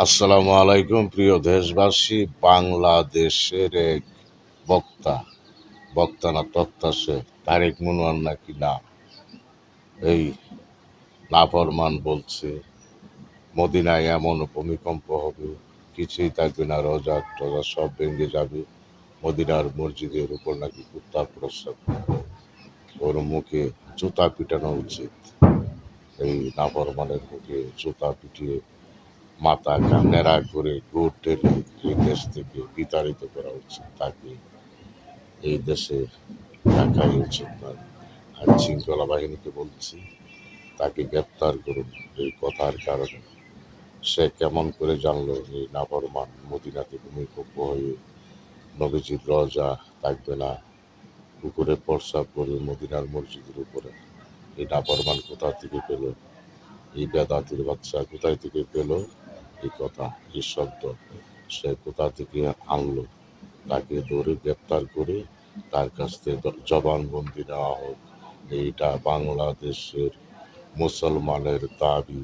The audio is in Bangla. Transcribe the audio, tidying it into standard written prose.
আসসালামু আলাইকুম প্রিয় দেশবাসী। বাংলাদেশের এক বক্তা, বক্তা না তক্তা সে তারেক মনোয়ার নাকি না, এই নাফরমান বলছে মদিনায় এমন ভূমিকম্প হবে, কিছুই থাকবে না, রোজা টোজা সব ভেঙে যাবে, মদিনার মসজিদের উপর নাকি কুত্তা প্রস্রাব করবে। ওর মুখে জুতা পিটানো উচিত। এই নাফরমানের মুখে জুতা পিটিয়ে মাথা ন্যাড়া করে গোট টেনে এই দেশ থেকে বিতাড়িত করা উচিত। তাকে এই দেশে রাখাই উচিত নয়। আইন শৃঙ্খলা বাহিনীকে বলছি, তাকে গ্রেপ্তার করুন। এই কথার কারণে সে কেমন করে জানলো এই নাফরমান মদিনাতে ভূমিকম্প হয়ে নবীজির রওজা থাকবে না, পুকুরে প্রস্রাব করে মদিনার মসজিদের উপরে। এই নাফরমান কোথা থেকে পেল? এই বেদাতির বাচ্চা কোথায় থেকে পেল এই কথা, এই শব্দ? সে কোথা থেকে আনলো? তাকে ধরে গ্রেপ্তার করে তার কাছ থেকে জবানবন্দি নেওয়া হোক। এইটা বাংলাদেশের মুসলমানের দাবি।